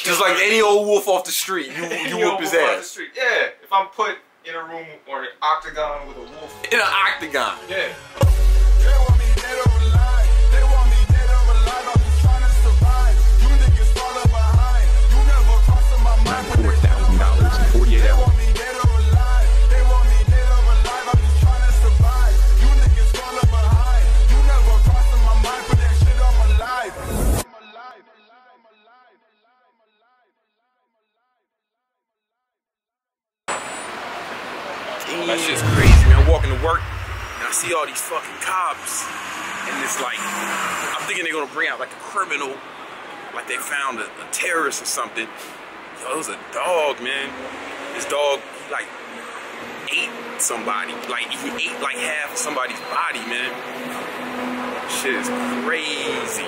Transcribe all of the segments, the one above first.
Just like any old wolf off the street, you whoop his ass. Yeah, if I'm put in a room or an octagon with a wolf. In an octagon. Yeah. They want me dead or alive. They want me dead or alive. I'm just trying to survive. You niggas falling behind. You never crossed my mind. $4,000 in 48 They hours. want me dead or alive. They want me dead or alive. I'm just trying to survive. You niggas falling behind. You never crossed my mind. Put that shit on my life. That shit's crazy, man. I'm walking to work and I see all these fucking cops, and it's like, I'm thinking they're gonna bring out like a criminal, like they found a terrorist or something. Yo, it was a dog, man. This dog, he like ate somebody. Like he ate like half of somebody's body, man. Shit is crazy.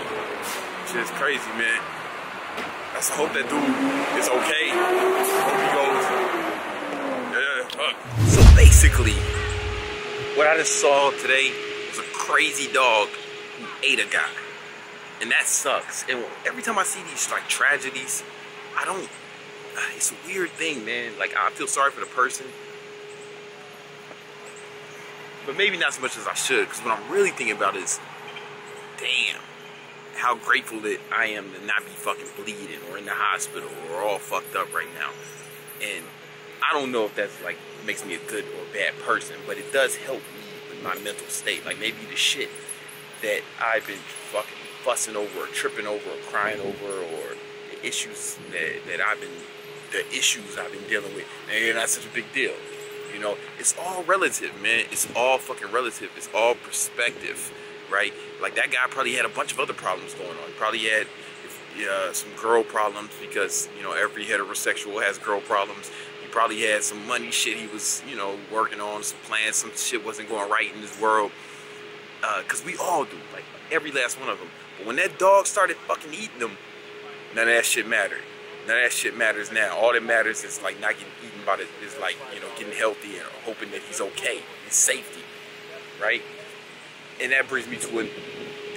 Shit is crazy, man. Let's hope that dude is okay. Hope he goes. So basically, what I just saw today was a crazy dog who ate a guy, and that sucks. And every time I see these like tragedies, I don't. It's a weird thing, man. Like I feel sorry for the person, but maybe not as much as I should. Because what I'm really thinking about is, damn, how grateful that I am to not be fucking bleeding or in the hospital or all fucked up right now. And I don't know if that's like makes me a good or bad person, but it does help me with my mental state. Like maybe the shit that I've been fucking fussing over or tripping over or crying over, or the issues that I've been dealing with, and they're not such a big deal. You know, it's all relative, man. It's all fucking relative. It's all perspective, right? Like that guy probably had a bunch of other problems going on. He probably had some girl problems, because, you know, every heterosexual has girl problems. He probably had some money shit he was, you know, working on, some plans, some shit wasn't going right in this world. Because we all do, like every last one of them. But when that dog started fucking eating them, none of that shit mattered. None of that shit matters now. All that matters is like not getting eaten by it, is like, you know, getting healthy and hoping that he's okay, his safety, right? And that brings me to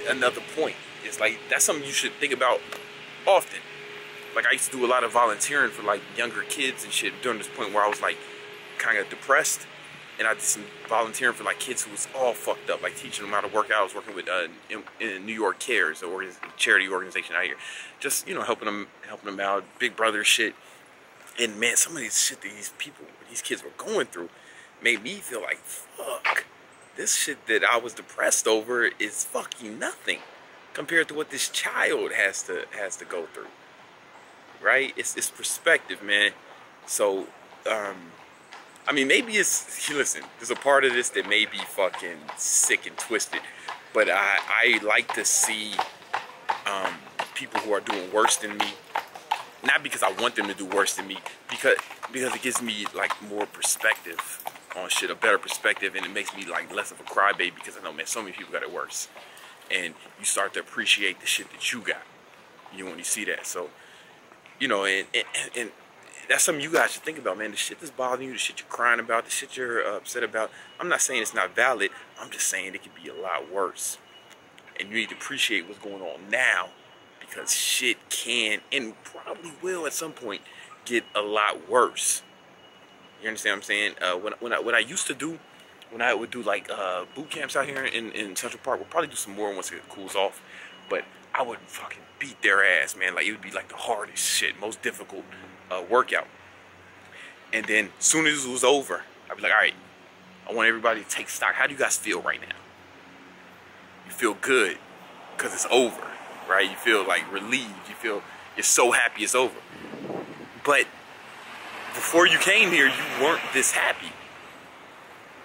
another point. It's like, that's something you should think about often. Like I used to do a lot of volunteering for like younger kids and shit during this point where I was like kind of depressed, and I did some volunteering for like kids who was all fucked up, like teaching them how to work out. I was working with in New York Cares, a charity organization out here, just, you know, helping them out, big brother shit. And man, some of these shit that these kids were going through made me feel like, fuck, this shit that I was depressed over is fucking nothing compared to what this child has to go through. Right? It's perspective, man. So, I mean, maybe listen, there's a part of this that may be fucking sick and twisted, but I like to see people who are doing worse than me, not because I want them to do worse than me, because it gives me like more perspective on shit, a better perspective, and it makes me like less of a crybaby, because I know, man, so many people got it worse, and you start to appreciate the shit that you got, you know, when you see that. So, you know, and that's something you guys should think about, man. The shit that's bothering you, the shit you're crying about, the shit you're upset about. I'm not saying it's not valid. I'm just saying it could be a lot worse. And you need to appreciate what's going on now, because shit can and probably will at some point get a lot worse. You understand what I'm saying? What I used to do, when I would do like boot camps out here in Central Park, we'll probably do some more once it cools off. But I would fucking beat their ass, man. Like, it would be like the hardest shit, most difficult workout. And then as soon as it was over, I'd be like, all right, I want everybody to take stock. How do you guys feel right now? You feel good because it's over, right? You feel like relieved. You feel you're so happy it's over. But before you came here, you weren't this happy.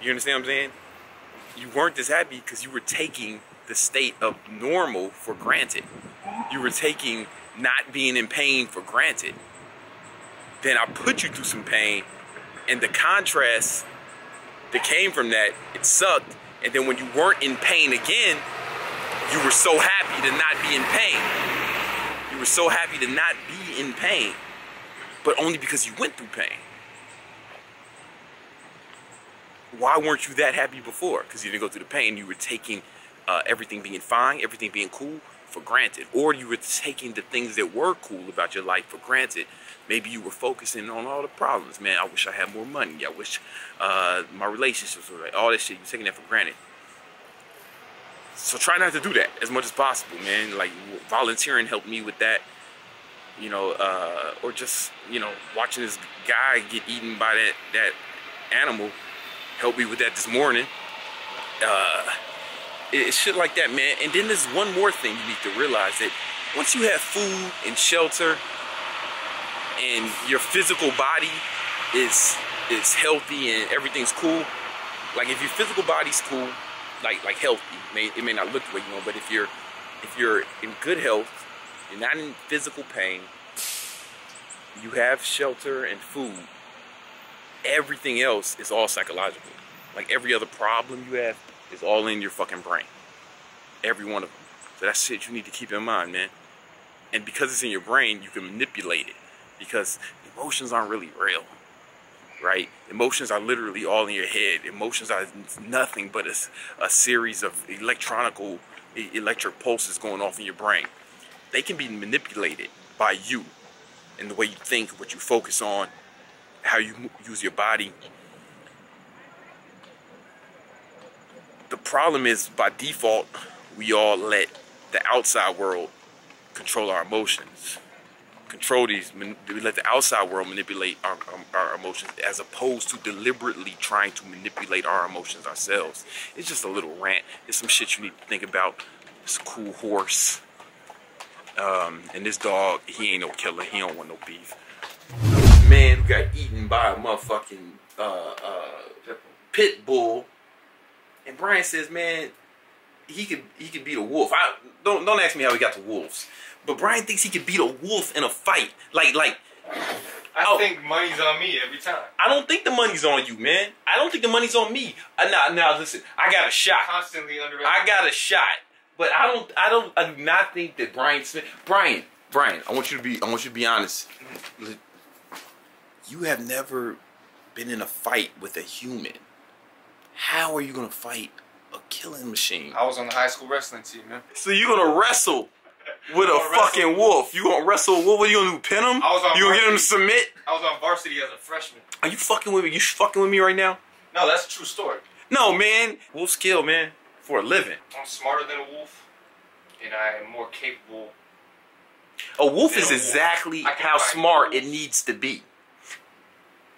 You understand what I'm saying? You weren't this happy because you were taking the state of normal for granted. You were taking not being in pain for granted. Then I put you through some pain, and the contrast that came from that, it sucked. And then when you weren't in pain again, you were so happy to not be in pain. You were so happy to not be in pain, but only because you went through pain. Why weren't you that happy before? Because you didn't go through the pain. You were taking everything being fine, everything being cool, for granted, or you were taking the things that were cool about your life for granted. Maybe you were focusing on all the problems. Man, I wish I had more money. I wish my relationships were right. All that shit, you're taking that for granted. So try not to do that as much as possible, man. Like, volunteering helped me with that. You know, or just, you know, watching this guy get eaten by that animal helped me with that this morning. It's shit like that, man. And then there's one more thing you need to realize, that once you have food and shelter and your physical body is healthy and everything's cool, like if your physical body's cool, like healthy, it may not look the way you want, but if you're in good health, you're not in physical pain, you have shelter and food, everything else is all psychological. Like every other problem you have is all in your fucking brain. Every one of them. So that's shit you need to keep in mind, man. And because it's in your brain, you can manipulate it. Because emotions aren't really real, right? Emotions are literally all in your head. Emotions are nothing but a series of electric pulses going off in your brain. They can be manipulated by you and the way you think, what you focus on, how you use your body. The problem is, by default, we all let the outside world control our emotions. We let the outside world manipulate our emotions, as opposed to deliberately trying to manipulate our emotions ourselves. It's just a little rant. It's some shit you need to think about. It's a cool horse. And this dog, he ain't no killer. He don't want no beef. Man, we got eaten by a motherfucking pit bull. And Brian says, man, he could beat a wolf. Don't ask me how he got the wolves. But Brian thinks he could beat a wolf in a fight. I think money's on me every time. I don't think the money's on you, man. I don't think the money's on me. Now listen, I got a shot. Constantly underestimated. I got a shot. But I do not think that Brian Smith. Brian, I want you to be honest. You have never been in a fight with a human. How are you gonna fight a killing machine? I was on the high school wrestling team, man. So you're gonna wrestle with a fucking wolf? You gonna wrestle? What were you gonna do? Pin him? You gonna get him to submit? I was on varsity as a freshman. Are you fucking with me? You fucking with me right now? No, that's a true story. No, man. Wolves kill, man, for a living. I'm smarter than a wolf, and I am more capable. A wolf is exactly how smart it needs to be.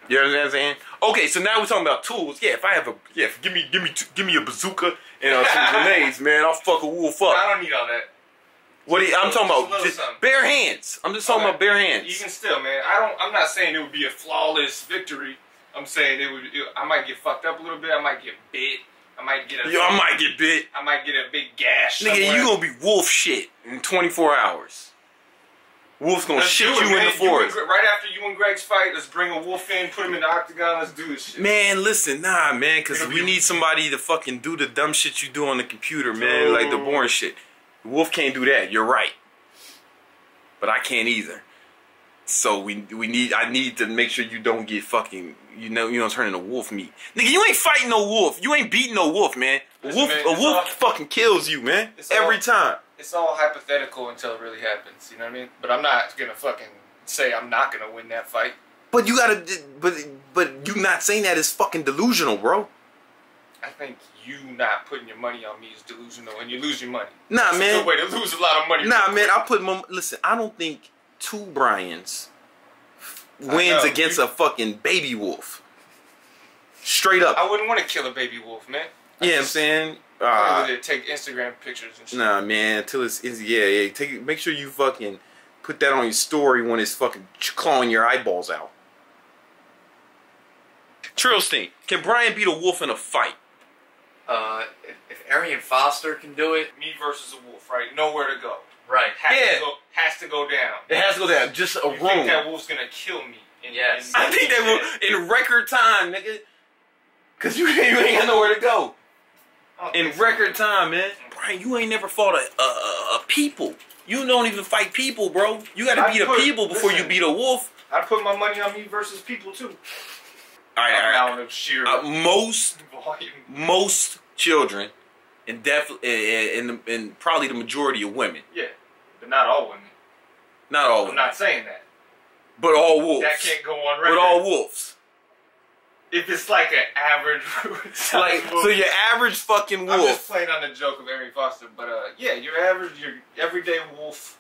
You know what I'm saying? Okay, so now we're talking about tools. Yeah, if I have give me a bazooka and some grenades, man, I'll fuck a wolf up. I don't need all that. I'm talking about just bare hands. I'm just talking about bare hands. Even still, man, I'm not saying it would be a flawless victory. I'm saying I might get fucked up a little bit. I might get bit. I might get a big gash. Nigga, you gonna be wolf shit in 24 hours. Wolf's gonna shit you in the forest. Right after you and Greg's fight, let's bring a wolf in, put him in the octagon, let's do this shit. Man, listen, nah, man, because we need somebody to fucking do the dumb shit you do on the computer, man, like the boring shit. The wolf can't do that, you're right. But I can't either. So I need to make sure you don't get fucking, you don't turn into wolf meat. Nigga, you ain't fighting no wolf. You ain't beating no wolf, man. A wolf fucking kills you, man. Every time. It's all hypothetical until it really happens, you know what I mean? But I'm not gonna fucking say I'm not gonna win that fight. But you gotta, but you not saying that is fucking delusional, bro. I think you not putting your money on me is delusional, and you lose your money. Nah, That's man. a good way to lose a lot of money. Nah, man. Listen, I don't think two Bryans wins against a fucking baby wolf. Straight up. I wouldn't want to kill a baby wolf, man. Yeah, I'm saying. Take Instagram pictures and shit. Nah, man. Until make sure you fucking put that on your story when it's fucking clawing your eyeballs out. Trillstein, can Brian beat a wolf in a fight? If Arian Foster can do it, Me versus a wolf, right? Nowhere to go. right? Has to go down. It has to go down. Just a room. You think that wolf's gonna kill me? Yes. I think they will in record time, nigga. Cause you ain't got nowhere to go. In record time, man. Brian, you ain't never fought a people. You don't even fight people, bro. You gotta beat a people before you beat a wolf. I put my money on me versus people too. All right. Of sheer most children and definitely, and probably the majority of women. Yeah, but not all women. Not all women. I'm not saying that. But all wolves. That can't go on record. But all wolves. If it's like an average, like wolf. So your average fucking wolf. I'm just playing on the joke of Arian Foster, but yeah, your everyday wolf.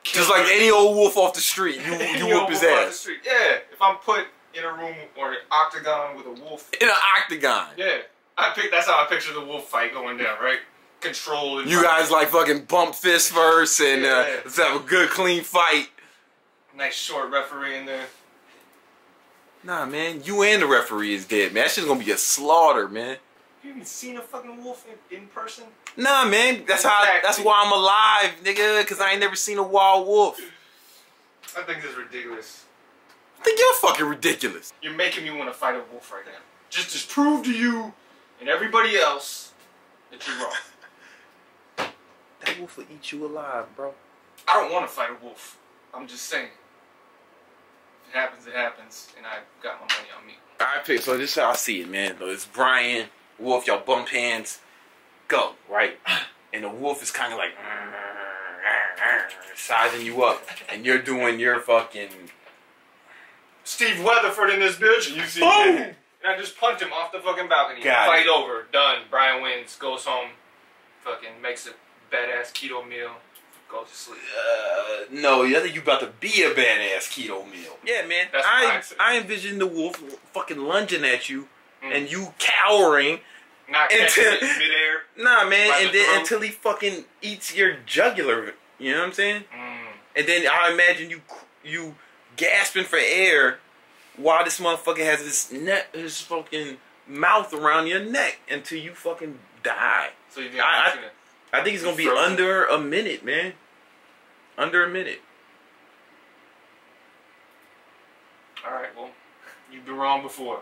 Just like any old wolf off the street, you whoop his ass. Yeah, if I'm put in a room or an octagon with a wolf. In an octagon. Yeah, that's how I picture the wolf fight going down, right? Control. You guys like fucking bump fists first, and let's have a good clean fight. Nice short referee in there. Nah, man, you and the referee is dead, man. That shit's gonna be a slaughter, man. You even seen a fucking wolf in person? Nah, man. That's why I'm alive, nigga. Cause I ain't never seen a wild wolf. I think this is ridiculous. I think you're fucking ridiculous. You're making me want to fight a wolf right now. Just to prove to you and everybody else that you're wrong. That wolf will eat you alive, bro. I don't want to fight a wolf. I'm just saying. If it happens, it happens, and I got my money on me. Alright, so this is how I see it, man. It's Brian, Wolf, y'all bump hands, go, right? And the wolf is kind of like sizing you up, and you're doing your fucking Steve Weatherford in this bitch, and you see, boom! And I just punch him off the fucking balcony. Fight over, done. Brian wins, goes home, fucking makes a badass keto meal. Go to sleep. No, I think you about to be a badass keto meal. Yeah, man. I envision the wolf fucking lunging at you, and you cowering. Not catching it in midair. Nah, man. And then until he fucking eats your jugular. You know what I'm saying? And then I imagine you gasping for air while this motherfucker has his fucking mouth around your neck until you fucking die. So you think I think it's gonna be under a minute, man. Under a minute. Alright, well, you've been wrong before.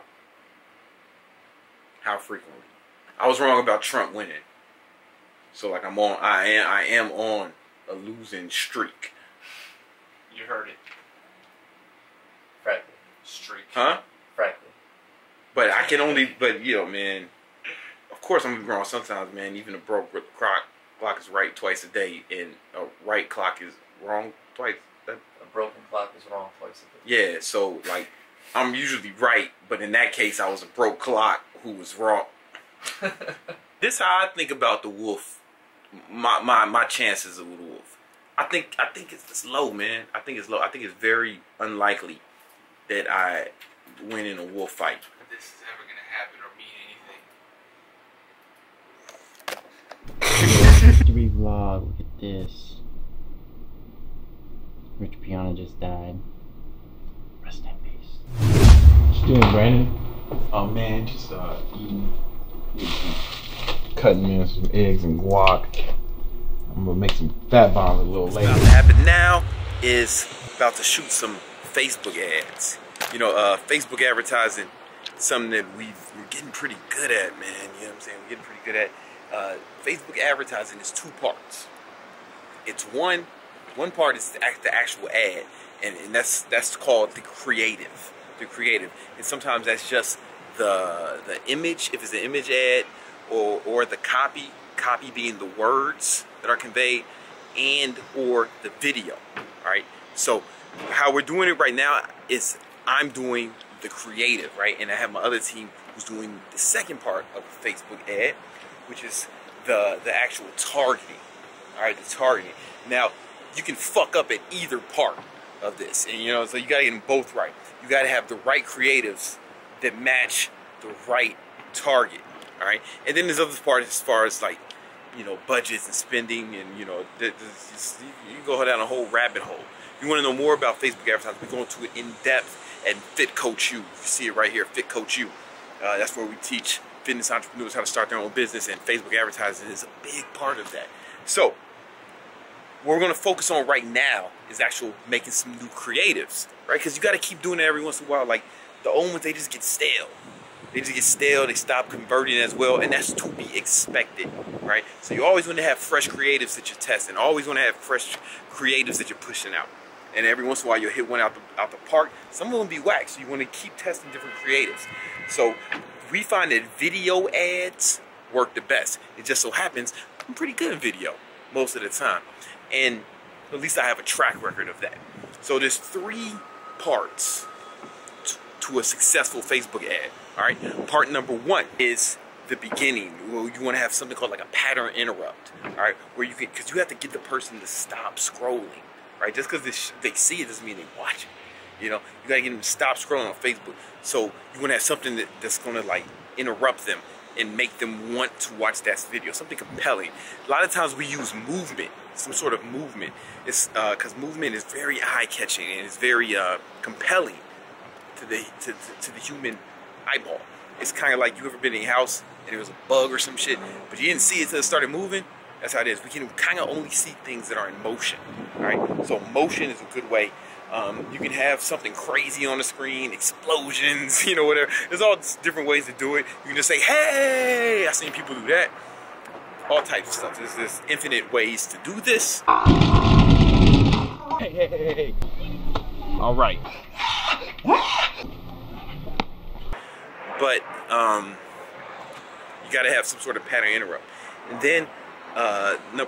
How frequently? I was wrong about Trump winning. So like I am on a losing streak. You heard it. Frankly. Streak. Huh? Frankly. But I can only, you know, man, of course I'm gonna be wrong sometimes, man. Even a broke clock is right twice a day, and a right clock is wrong twice. A broken clock is wrong twice a day. Yeah, so like I'm usually right, but in that case I was a broke clock who was wrong. This is how I think about the wolf. My chances of the wolf. I think it's low, man. I think it's low. I think it's very unlikely that I win in a wolf fight. This is ever gonna happen or mean History vlog, look at this. Rich Piana just died. Rest in peace. What you doing, Brandon? Oh man, just eating, cutting in some eggs and guac. I'm gonna make some fat bombs a little later. What's about to happen now is about to shoot some Facebook ads. You know, Facebook advertising, something that we're getting pretty good at, man. You know what I'm saying? We're getting pretty good at. Facebook advertising is two parts. It's one part is the actual ad, and that's called the creative. The creative, and sometimes that's just the image, if it's an image ad, or the copy being the words that are conveyed, and or the video. All right. So how we're doing it right now is I'm doing the creative, right, and I have my other team who's doing the second part of the Facebook ad, which is the actual targeting. All right, the targeting. Now you can fuck up at either part of this, and you know, so you gotta get them both right. You gotta have the right creatives that match the right target. All right, and then there's other parts as far as like, you know, budgets and spending, and you know, you can go down a whole rabbit hole. If you want to know more about Facebook advertising, we go into it in depth and Fit Coach You. You see it right here, Fit Coach You. That's where we teach fitness entrepreneurs how to start their own business, and Facebook advertising is a big part of that. So what we're going to focus on right now is actual making some new creatives, right? Because you got to keep doing it every once in a while. Like the old ones, they just get stale. They just get stale. They stop converting as well, and that's to be expected, right? So you always want to have fresh creatives that you're testing. Always want to have fresh creatives that you're pushing out. And every once in a while, you'll hit one out the park. Some of them be whack, so you want to keep testing different creatives. So we find that video ads work the best. It just so happens I'm pretty good in video most of the time. And at least I have a track record of that. So there's 3 parts to a successful Facebook ad. All right. Part number 1 is the beginning. Well, you want to have something called like a pattern interrupt. All right, where you can, because you have to get the person to stop scrolling. Right, just because they see it doesn't mean they watch it. You know, you gotta get them to stop scrolling on Facebook. So you want to have something that's gonna like interrupt them and make them want to watch that video. Something compelling. A lot of times we use movement, some sort of movement. It's because movement is very eye-catching and it's very compelling to the human eyeball. It's kind of like you ever been in your house and there was a bug or some shit, but you didn't see it until it started moving. That's how it is. We can kind of only see things that are in motion. All right. So motion is a good way. You can have something crazy on the screen, explosions, you know, whatever. There's all different ways to do it. You can just say, "Hey!" I've seen people do that. All types of stuff. There's infinite ways to do this. Hey. All right. But you got to have some sort of pattern interrupt. And then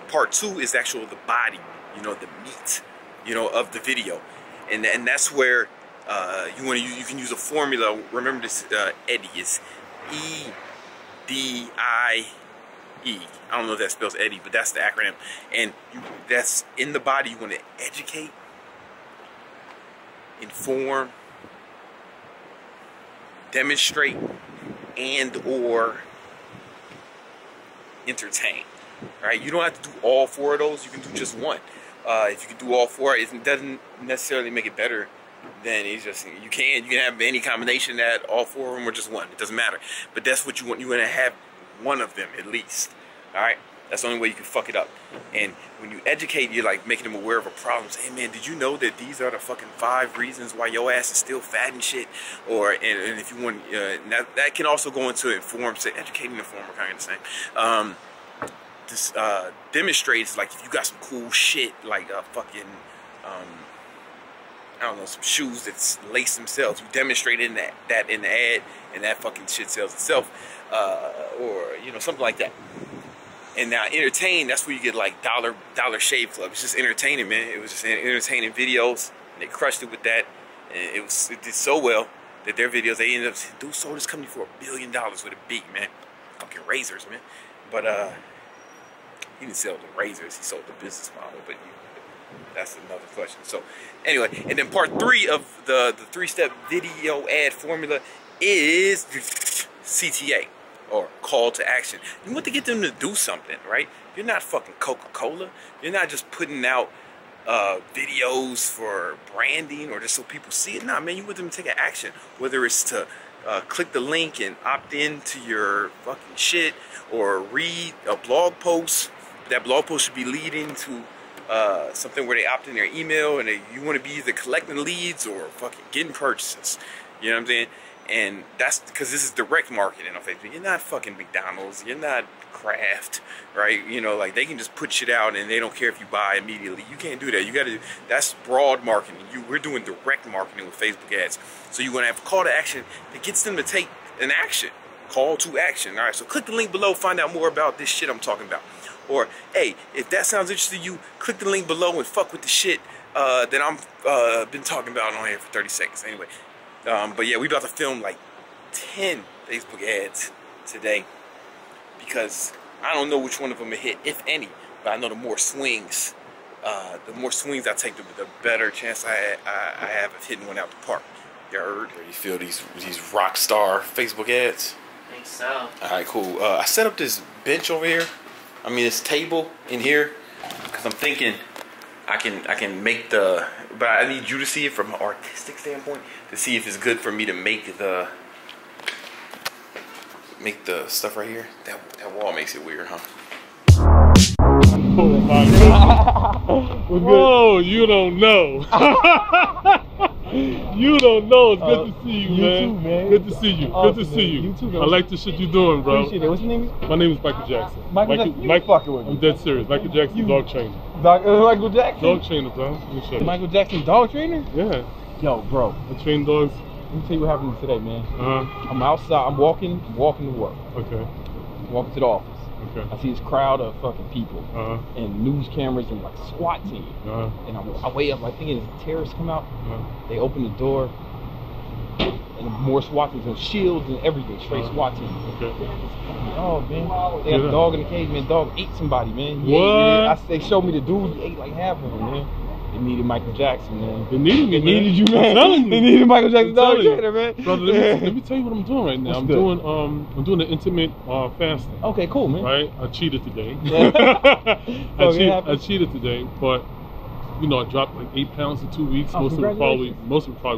part 2 is actually the body, you know, the meat, you know, of the video. And that's where you can use a formula. Remember this, Eddie is E-D-I-E. I don't know if that spells Eddie, but that's the acronym. And that's in the body. You want to educate, inform, demonstrate, and or entertain. Right? You don't have to do all 4 of those. You can do just one. If you can do all 4, it doesn't necessarily make it better than it's just you can have any combination that all 4 of them or just one. It doesn't matter. But that's what you want. You want to have one of them at least. All right. That's the only way you can fuck it up. And when you educate, you're like making them aware of a problem. Say, hey man, did you know that these are the fucking 5 reasons why your ass is still fat and shit? Or and if you want, that can also go into inform. Say educate and inform are kind of the same. This demonstrates like if you got some cool shit like fucking I don't know, some shoes that lace themselves, you demonstrate in that in the ad, and that fucking shit sells itself, or you know, something like that. And now entertain, that's where you get like Dollar Shave Club. It's just entertaining, man. It was just entertaining videos, and they crushed it with that, and it did so well that their videos, they ended up saying, dude sold this company for $1 billion with a beat, man. Fucking razors, man. But he didn't sell the razors, he sold the business model, but that's another question. So anyway, and then part 3 of the 3-step video ad formula is CTA, or call to action. You want to get them to do something, right? You're not fucking Coca-Cola. You're not just putting out videos for branding or just so people see it. Nah, man, you want them to take an action, whether it's to click the link and opt into your fucking shit, or read a blog post. That blog post should be leading to something where they opt in their email, and you want to be either collecting leads or fucking getting purchases. You know what I'm saying? And that's because this is direct marketing on Facebook. You're not fucking McDonald's. You're not Kraft, right? You know, like they can just put shit out and they don't care if you buy immediately. You can't do that. You got to. That's broad marketing. We're doing direct marketing with Facebook ads. So you're gonna have a call to action that gets them to take an action. Call to action. All right. So click the link below. Find out more about this shit I'm talking about. Or hey, if that sounds interesting to you, click the link below and fuck with the shit that I'm been talking about on here for 30 seconds. Anyway. But yeah, we about to film like 10 Facebook ads today, because I don't know which one of them will hit, if any. But I know the more swings I take, the better chance I have of hitting one out the park. You heard? You feel these rock star Facebook ads? I think so. All right, cool. I set up this bench over here. I mean, this table in here, because I'm thinking I can make the, but I need you to see it from an artistic standpoint to see if it's good for me to make the stuff right here. That wall makes it weird, huh? Oh my God. Whoa, you don't know. You don't know. It's good to see you, man. Too, man. Good to see you. Good to see you. You too, man. I like the shit you're doing, bro. Appreciate it. What's your name? My name is Michael Jackson. Michael Jackson? You fucking with me. I'm dead serious. Michael Jackson, dog trainer. Michael Jackson? Dog trainer, bro. Let me show you. Michael Jackson, dog trainer? Yeah. Yo, bro. I train dogs. Let me tell you what happened today, man. Uh-huh. I'm outside. I'm walking to work. Okay. Walk into the office. Okay. I see this crowd of fucking people and news cameras and like SWAT team. And I wait up, I think it's terrorists come out. They open the door and more SWAT teams and shields and everything. Straight SWAT team. Okay. Oh man, they got a dog in the cage, man. Dog ate somebody, man. What? They showed me the dude. He ate like half of him, man. They needed Michael Jackson, man. They needed me, They needed you, man. I'm telling you. They needed Michael Jackson, dog telling you. trainer, man. Brother, let me tell you what I'm doing right now. I'm doing an intermittent fasting. Okay, cool, man. Right? I cheated today. Yeah. I cheated today, but you know, I dropped like 8 pounds in 2 weeks. Oh, Most of it probably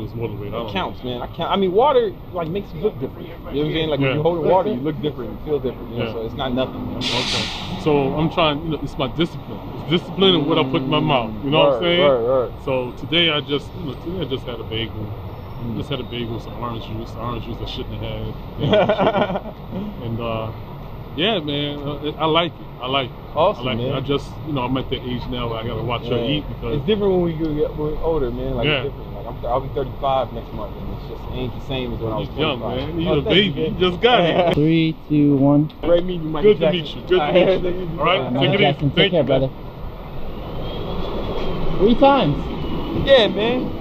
was water weight. It counts, man. I mean, water like makes you look different. You know what I'm saying? Like when you hold water, you look different, you feel different. You know? So it's not nothing. You know? Okay. So I'm trying. You know, it's my discipline. It's discipline in what I put in my mouth. You know what I'm saying? Right. So today I just had a bagel. Just had a bagel, some orange juice. The orange juice I shouldn't have had. You know, and yeah, man, I like it. I like it. Awesome, I like man. it. I just, you know, I'm at that age now where I gotta watch what I eat because it's different when we're older, man. Like it's different. Like I'll be 35 next month, and it's just ain't the same as when I was 25. young, man. You're a baby. You just got it. 3, 2, 1. Great meeting you, Michael Good to meet you. Good to meet you. All right, take it easy. Take care, brother. 3 times. Yeah, man.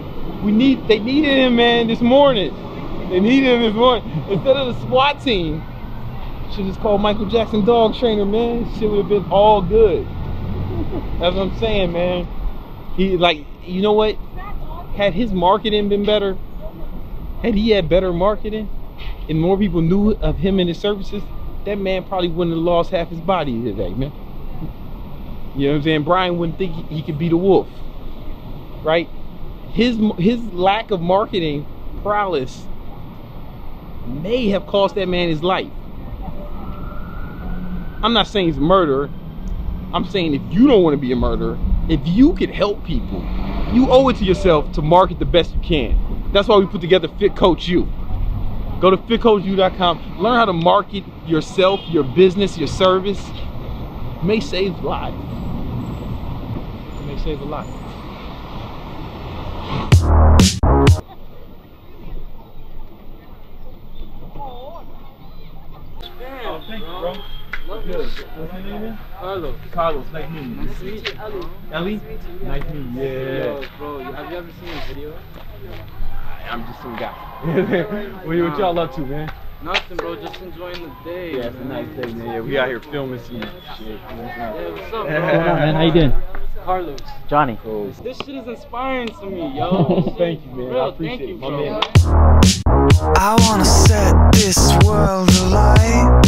They needed him, man, this morning. They needed him this morning. Instead of the SWAT team, should just call Michael Jackson dog trainer, man. Shit would have been all good. That's what I'm saying, man. He you know what? Had his marketing been better, had he had better marketing, and more people knew of him and his services, that man probably wouldn't have lost half his body today, man. You know what I'm saying? Brian wouldn't think he could beat a wolf, right? His lack of marketing prowess may have cost that man his life. I'm not saying he's a murderer. I'm saying if you don't want to be a murderer, if you could help people, you owe it to yourself to market the best you can. That's why we put together Fit Coach U. Go to fitcoachu.com, learn how to market yourself, your business, your service. It may save lives. It may save a life. Oh, thank you, bro. Good. What's your name, man? Carlos. Carlos, nice meeting you. Nice to meet you, Ellie. Ellie? Nice meeting you. Yeah. Yo, bro, have you ever seen a video? I'm just some guy. What y'all up to, man? Nothing, bro. Just enjoying the day. Yeah, it's a nice day, man. Yeah, we out here filming some shit. Yeah, what's up, bro? What's going on, man? How you doing? Carlos. Johnny. Cool. This shit is inspiring to me, yo. Thank you, man. Real, I appreciate thank you, it. bro. My man. I wanna set this world alight.